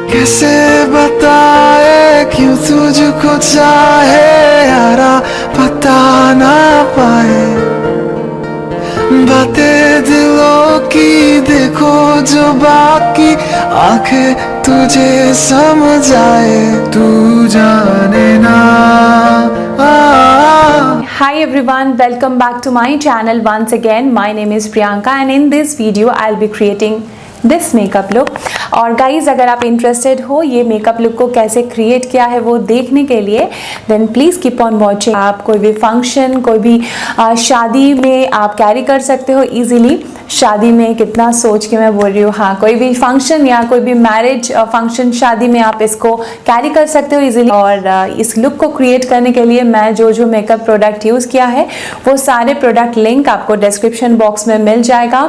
कैसे बताए क्यों तुझको चाहे यारा, पता ना पाए बातें दिलों की, देखो जो बाकी आंखें तुझे समझ आए, तू जाने ना। Hi everyone, welcome back to my channel once again. My name is Priyanka and in this video I'll be creating this makeup look. और गाइज अगर आप इंटरेस्टेड हो ये मेकअप लुक को कैसे क्रिएट किया है वो देखने के लिए, then please keep on watching. आप कोई भी फंक्शन, कोई भी शादी में आप कैरी कर सकते हो इजीली। शादी में कितना सोच के मैं बोल रही हूँ, हाँ कोई भी फंक्शन या कोई भी मैरिज फंक्शन शादी में आप इसको कैरी कर सकते हो इजीली। और इस लुक को क्रिएट करने के लिए मैं जो मेकअप प्रोडक्ट यूज़ किया है वो सारे प्रोडक्ट लिंक आपको डिस्क्रिप्शन बॉक्स में मिल जाएगा।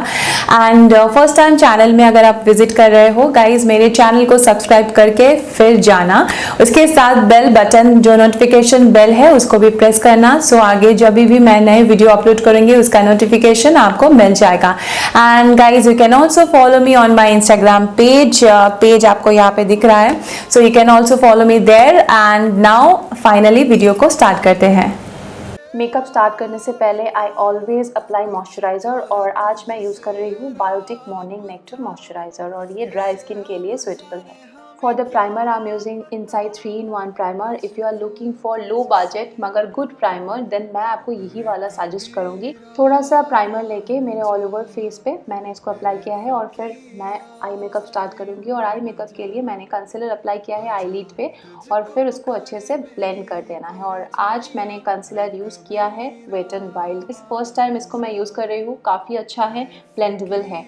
एंड फर्स्ट टाइम चैनल में अगर आप विजिट कर रहे हो गाइज, मेरे चैनल को सब्सक्राइब करके फिर जाना, उसके साथ बेल बटन जो नोटिफिकेशन बेल है उसको भी प्रेस करना, सो आगे जब भी मैं नए वीडियो अपलोड करूंगी उसका नोटिफिकेशन आपको मिल जाएगा। And guys you can also follow me on my Instagram page, page आपको यहाँ पे दिख रहा है, so you can also follow me there. And now finally video को स्टार्ट करते हैं। मेकअप स्टार्ट करने से पहले आई ऑलवेज अप्लाई मॉइस्चराइज़र, और आज मैं यूज़ कर रही हूँ बायोटिक मॉर्निंग नेक्टर मॉइस्चराइज़र, और ये ड्राई स्किन के लिए सुइटेबल है। For the primer I am using inside 3-in-1 primer. If you are looking for low budget मगर गुड प्राइमर देन मैं आपको यही वाला सजेस्ट करूँगी। थोड़ा सा प्राइमर लेके मेरे ऑल ओवर फेस पे मैंने इसको अप्लाई किया है, और फिर मैं आई मेकअप स्टार्ट करूँगी। और आई मेकअप के लिए मैंने कंसीलर अप्लाई किया है आई लिड पे, और फिर उसको अच्छे से ब्लेंड कर देना है। और आज मैंने कंसीलर यूज़ किया है वेट एंड वाइल्ड। इस फर्स्ट टाइम इसको मैं यूज़ कर रही हूँ, काफ़ी अच्छा है, ब्लेंडेबल है।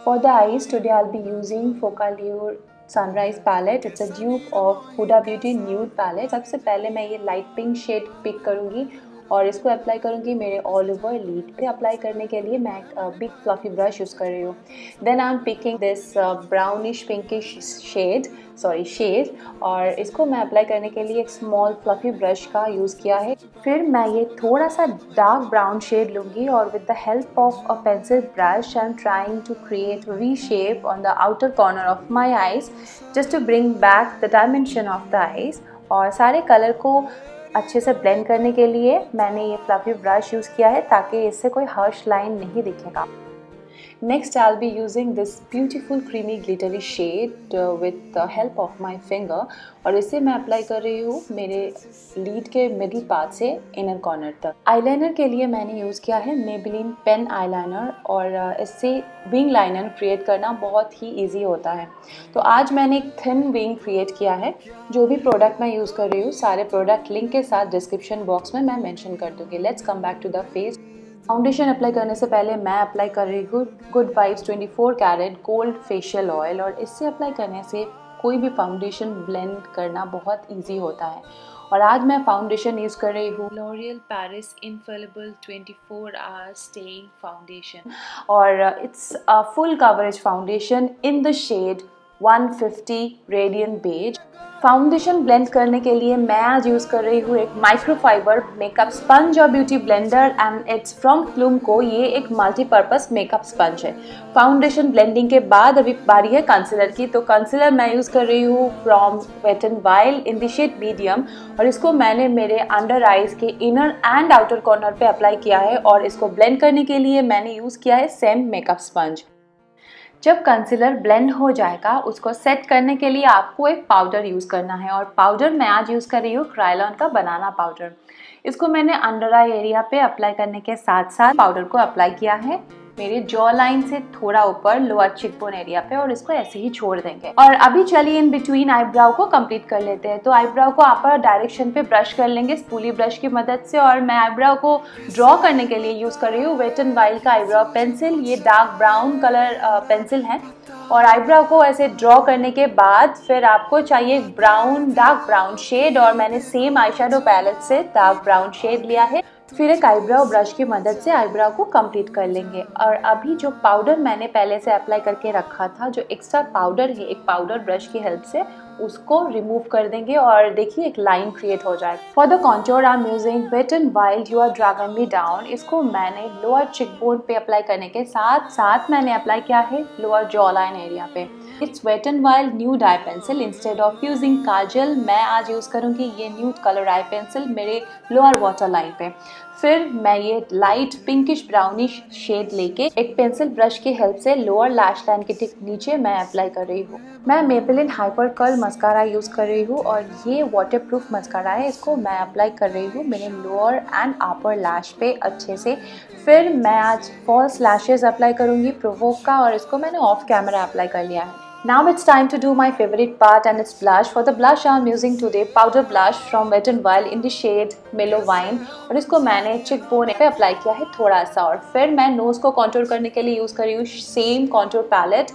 For the eyes today I will be using Focallure sunrise palette. It's a dupe of Huda Beauty nude palette. सबसे पहले मैं ये लाइट पिंक शेड पिक करूँगी और इसको अप्लाई करूँगी मेरे ऑल ओवर लीड पे। अप्लाई करने के लिए मैं एक बिग फ्लफी ब्रश यूज़ कर रही हूँ। Then I am picking this brownish pinkish shade, और इसको मैं अप्लाई करने के लिए एक स्मॉल फ्लफी ब्रश का यूज़ किया है। फिर मैं ये थोड़ा सा डार्क ब्राउन शेड लूँगी, और with the help of a pencil brush I am trying to create V shape on the outer corner of my eyes just to bring back the dimension of the eyes. और सारे colour को अच्छे से blend करने के लिए मैंने ये फ्लफी ब्रश यूज़ किया है ताकि इससे कोई हर्श लाइन नहीं दिखेगा। Next I'll be using this beautiful creamy glittery shade with the help of my finger, और इसे मैं अप्लाई कर रही हूँ मेरे लीड के मिडिल पार्ट से इनर कॉर्नर तक। आईलाइनर के लिए मैंने यूज़ किया है Maybelline पेन आईलाइनर, और इससे विंग लाइनर क्रिएट करना बहुत ही ईजी होता है। तो आज मैंने एक थिन विंग क्रिएट किया है। जो भी प्रोडक्ट मैं यूज़ कर रही हूँ सारे प्रोडक्ट लिंक के साथ डिस्क्रिप्शन बॉक्स में मैं मेंशन कर दूँगी। Let's come back to the face. Foundation apply करने से पहले मैं अप्लाई कर रही हूँ Good Vibes 24 carat gold facial oil, और इससे अप्लाई करने से कोई भी फाउंडेशन ब्लेंड करना बहुत इजी होता है। और आज मैं फाउंडेशन यूज़ कर रही हूँ L'Oreal Paris infallible 24 hour staying foundation, और it's a full coverage foundation in the shade 150 radiant beige. Foundation blend करने के लिए मैं आज यूज़ कर रही हूँ एक माइक्रोफाइबर मेकअप स्पंज और beauty blender, and it's from plume को। ये एक मल्टीपर्पज़ मेकअप स्पंज है। फाउंडेशन ब्लेंडिंग के बाद अभी बारी है कंसीलर की। तो कंसीलर मैं यूज़ कर रही हूँ from Wet and Wild in the shade medium, और इसको मैंने मेरे अंडर आइज के इनर एंड आउटर कॉर्नर पे अप्लाई किया है, और इसको ब्लेंड करने के लिए मैंने यूज़ किया है सेम मेकअप स्पंज। जब कंसीलर ब्लेंड हो जाएगा उसको सेट करने के लिए आपको एक पाउडर यूज़ करना है, और पाउडर मैं आज यूज़ कर रही हूँ क्रायलॉन का बनाना पाउडर। इसको मैंने अंडर आई एरिया पे अप्लाई करने के साथ साथ पाउडर को अप्लाई किया है मेरे जॉ लाइन से थोड़ा ऊपर लोअर चिकबोन एरिया पे, और इसको ऐसे ही छोड़ देंगे। और अभी चलिए इन बिटवीन आईब्राउ को कंप्लीट कर लेते हैं। तो आईब्राउ को अपर डायरेक्शन पे ब्रश कर लेंगे स्पूली ब्रश की मदद से, और मैं आईब्राउ को ड्रॉ करने के लिए यूज़ कर रही हूँ वेट एंड वाइल्ड का आईब्राउ पेंसिल। ये डार्क ब्राउन कलर पेंसिल है, और आईब्राउ को ऐसे ड्रॉ करने के बाद फिर आपको चाहिए डार्क ब्राउन शेड, और मैंने सेम आई शेडो पैलेट से डार्क ब्राउन शेड लिया है। फिर एक आईब्राउ ब्रश की मदद से आईब्राउ को कंप्लीट कर लेंगे। और अभी जो पाउडर मैंने पहले से अप्लाई करके रखा था, जो एक्स्ट्रा पाउडर है एक पाउडर ब्रश की हेल्प से उसको रिमूव कर देंगे और देखिए एक लाइन क्रिएट हो जाए। For the contour I am using Wet and Wild you are dragon me down. इसको मैंने लोअर चिकबोन पे अप्लाई करने के साथ साथ मैंने अप्लाई किया है लोअर जॉ लाइन एरिया पे। It's wet and wild nude eye pencil instead of using kajal. मैं आज यूज़ करूँगी ये न्यूड कलर आई पेंसिल मेरे लोअर वाटर लाइन पे। फिर मैं ये लाइट पिंकिश ब्राउनिश शेड लेके एक पेंसिल ब्रश की हेल्प से लोअर लैश लाइन के ठीक नीचे मैं अप्लाई कर रही हूँ। मैं Maybelline hyper curl mascara use कर रही हूँ और ये वाटरप्रूफ मस्कारा है। इसको मैं अप्लाई कर रही हूँ मेरे लोअर एंड अपर लैश पे अच्छे से। फिर मैं आज फॉल्स लैशेस अप्लाई करूँगी प्रोवोक का और इसको मैंने ऑफ कैमरा अप्लाई कर लिया है। Now it's time to do my favorite part and it's blush. For the blush I'm using today powder blush from Wet n Wild in the shade Mellow Wine और इसको मैंने cheekbone पे apply किया है थोड़ा सा। और फिर मैं नोज़ को कॉन्टूर करने के लिए यूज़ कर रही हूँ same contour palette,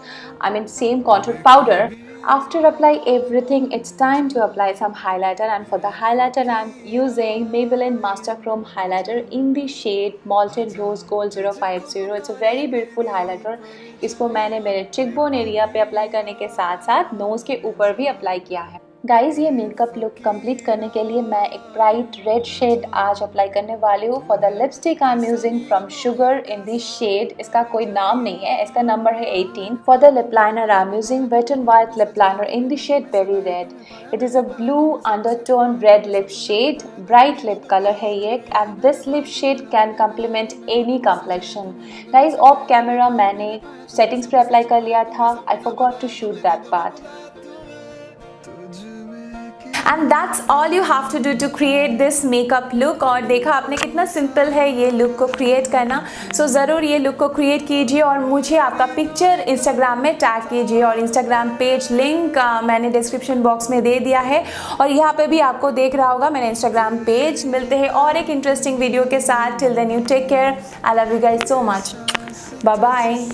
same contour powder. After apply everything, it's time to apply some highlighter and for the highlighter I'm using Maybelline Master Chrome highlighter in the shade Molten Rose Gold 050. It's a very beautiful highlighter. इसको मैंने मेरे cheekbone area पे apply करने के साथ साथ nose के ऊपर भी अप्लाई किया है। गाइज ये मेकअप लुक कंप्लीट करने के लिए मैं एक ब्राइट रेड शेड आज अप्लाई करने वाली हूँ। For the lipstick I am using from Sugar in this shade. इसका कोई नाम नहीं है, इसका नंबर है 18। For the lip liner I am using Wet and White lip liner in the shade berry red. It is a blue undertone red lip shade, bright lip colour है ये and this lip shade can complement any complexion. Guys off camera मैंने settings पर apply कर लिया था, I forgot to shoot that part. And that's all you have to do to create this makeup look. और देखा आपने कितना simple है ये लुक को क्रिएट करना। सो ज़रूर ये लुक को क्रिएट कीजिए और मुझे आपका पिक्चर इंस्टाग्राम में टैग कीजिए और इंस्टाग्राम पेज लिंक मैंने डिस्क्रिप्शन बॉक्स में दे दिया है और यहाँ पे भी आपको देख रहा होगा मेरा इंस्टाग्राम पेज। मिलते हैं और एक इंटरेस्टिंग वीडियो के साथ। Till then you take care, I love you guys so much, bye bye.